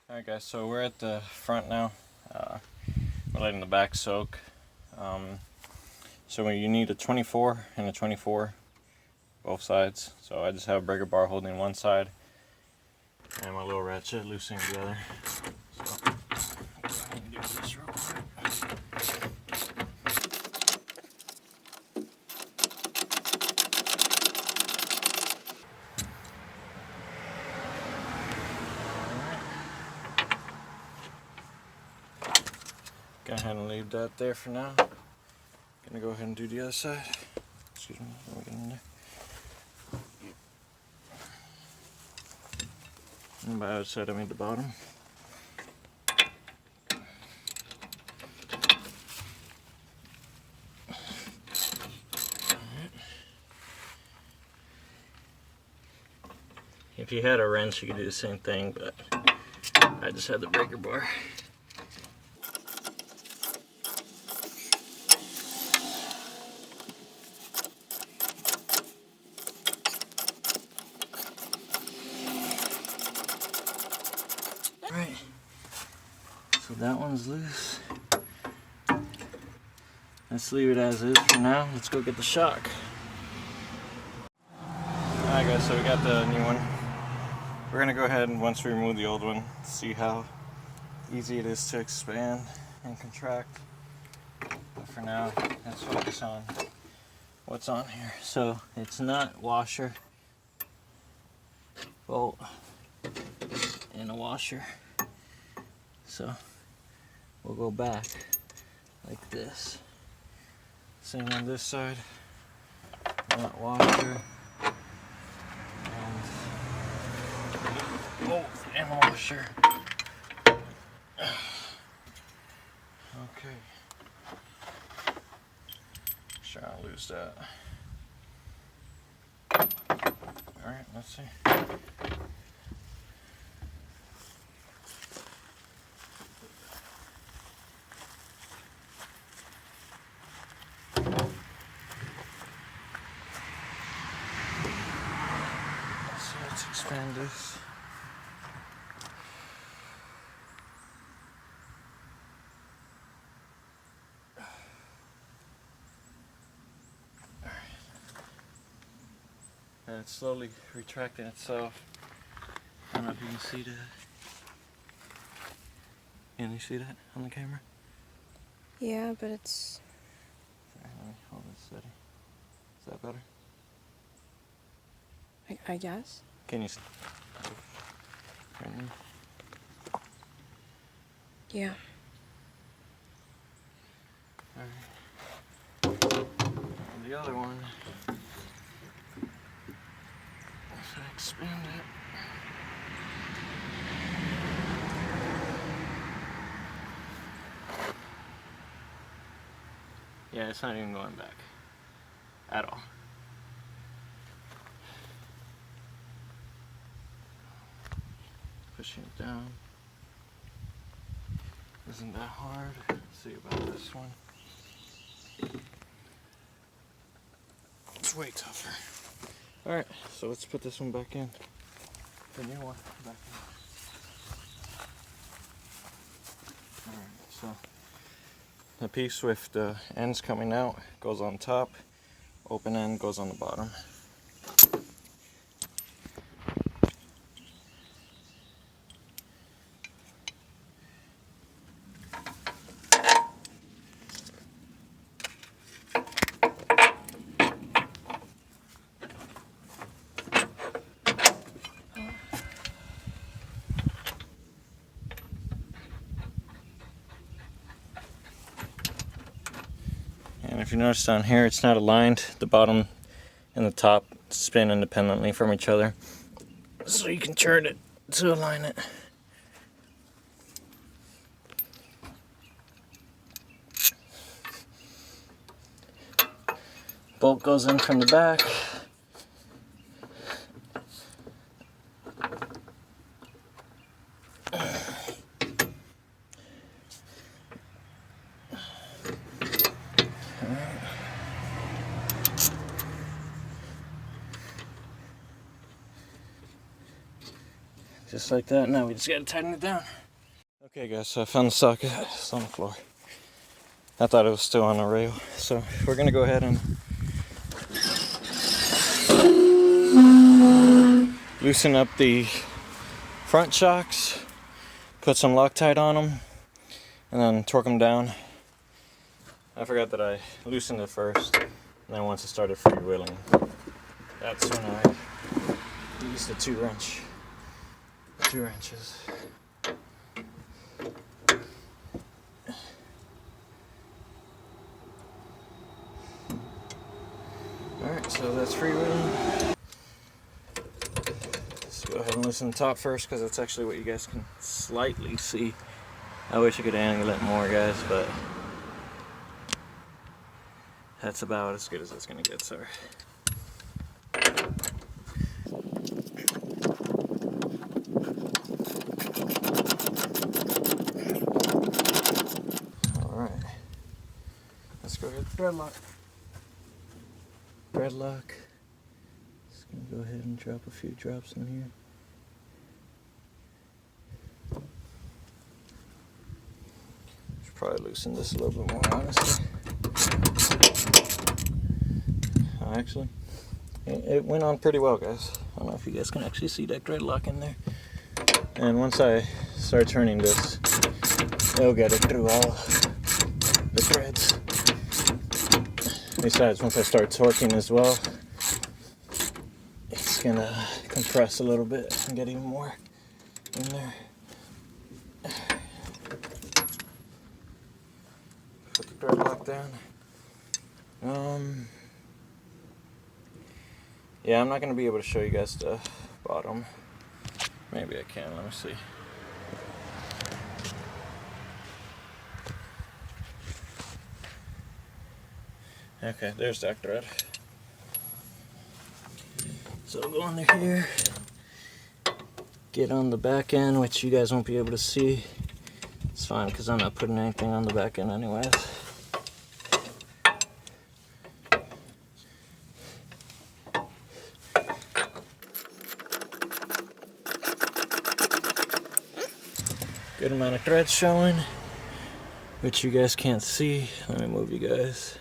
Alright guys, so we're at the front now. We're letting the back soak. So you need a 24 and a 24, both sides. So I just have a breaker bar holding one side and my little ratchet loosening the other. So let me do this real quick. Go ahead and leave that there for now. Gonna go ahead and do the other side. Excuse me, let me get in there. And by the other side I made the bottom. If you had a wrench you could do the same thing, but I just had the breaker bar. Alright, so that one's loose. Let's leave it as is for now. Let's go get the shock. Alright guys, so we got the new one. We're going to go ahead and once we remove the old one, see how easy it is to expand and contract. But for now, let's focus on what's on here. So it's not washer, bolt, and a washer. So we'll go back like this. Same on this side, not washer, and bolt and washer. Okay. Sure, I'll lose that. Alright, let's see. Let's expand this. And it's slowly retracting itself. I don't know if you can see that. Can you see that on the camera? Yeah, but it's... Sorry, let me hold it steady. Is that better? I guess. Can you see? Yeah. Alright. And the other one. Let's expand it. Yeah, it's not even going back at all. Pushing it down. Isn't that hard? Let's see about this one. It's way tougher. Alright, so let's put this one back in. The new one back in. Alright, so the piece with the ends coming out goes on top, open end goes on the bottom. And if you notice down here, it's not aligned. The bottom and the top spin independently from each other. So you can turn it to align it. Bolt goes in from the back. Just Just like that. Now we just gotta tighten it down. Okay guys, so I found the socket. It's on the floor. I thought it was still on the rail. So we're gonna go ahead and loosen up the front shocks, put some Loctite on them, and then torque them down. I forgot that I loosened it first, and then once it started freewheeling, that's when I used the 2 wrenches. Alright, so that's freewheeling. Let's go ahead and loosen the top first, because that's actually what you guys can slightly see. I wish I could angle it more, guys, but that's about as good as it's gonna get, sorry. Alright. Let's go ahead and thread lock. Thread lock. Just gonna go ahead and drop a few drops in here. Should probably loosen this a little bit more, honestly. Actually, it went on pretty well, guys. I don't know if you guys can actually see that thread lock in there. And once I start turning this, it'll get it through all the threads. Besides, once I start torquing as well, it's gonna compress a little bit and get even more in there. Put the thread lock down. Yeah, I'm not going to be able to show you guys the bottom. Maybe I can, let me see. Okay, there's that thread. So I'll go under here, get on the back end, which you guys won't be able to see. It's fine, because I'm not putting anything on the back end anyways. Good amount of thread showing, which you guys can't see. Let me move you guys.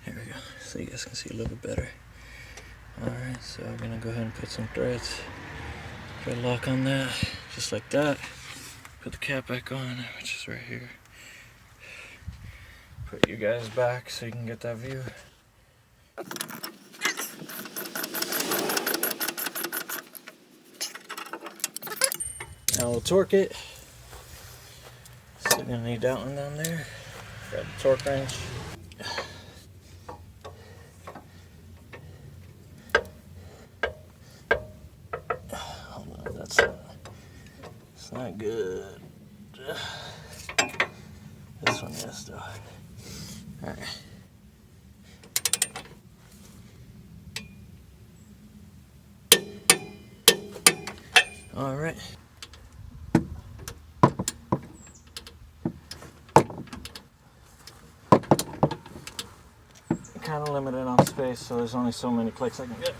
Here we go, so you guys can see a little bit better. Alright, so I'm gonna go ahead and put some thread lock on that, just like that. Put the cap back on, which is right here. Put you guys back so you can get that view. Now we'll torque it. So you're gonna need that one down there. Grab the torque wrench. Hold on, it's not good. This one, yes, though. Alright. Alright. Kind of limited on space, so there's only so many clicks I can get.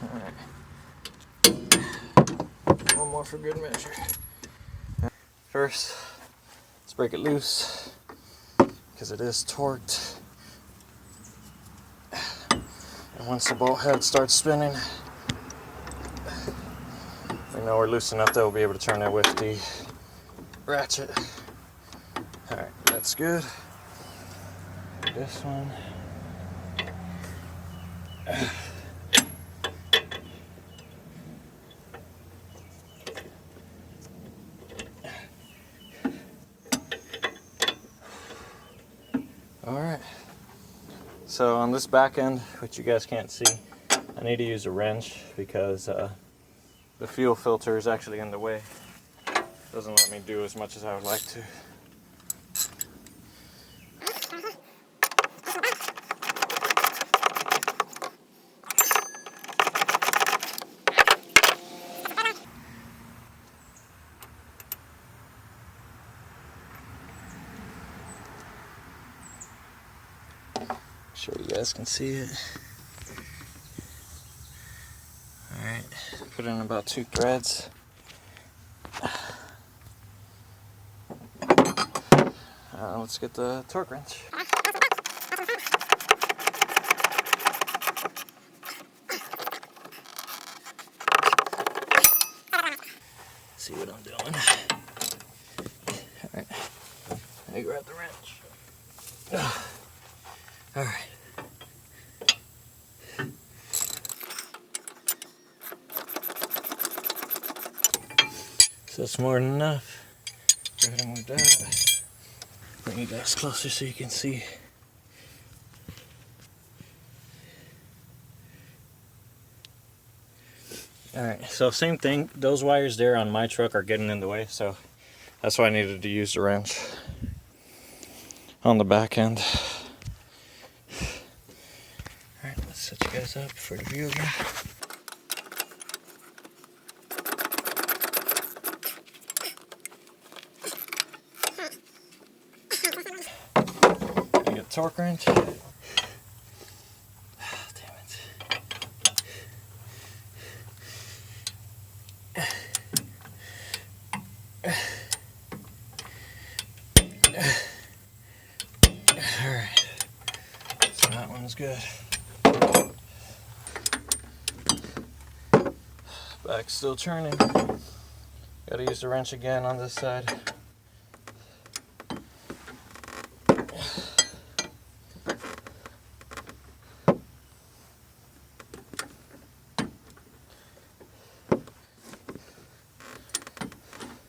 Alright. One more for good measure. First, let's break it loose, because it is torqued. And once the bolt head starts spinning, we know we're loose enough that we'll be able to turn it with the ratchet. Alright, that's good. This one. Alright. So on this back end, which you guys can't see, I need to use a wrench because the fuel filter is actually in the way. Doesn't let me do as much as I would like to. Sure you guys can see it. put in about 2 threads. Let's get the torque wrench. See what I'm doing. Alright, I grab the wrench. Alright. So that's more than enough. Go ahead and move that. Bring you guys closer so you can see. Alright, so same thing. Those wires there on my truck are getting in the way, so that's why I needed to use the wrench on the back end. Alright, let's set you guys up for the view again. You get torque wrench. Damn it. Alright, so that one's good. Back's still turning. Gotta use the wrench again on this side.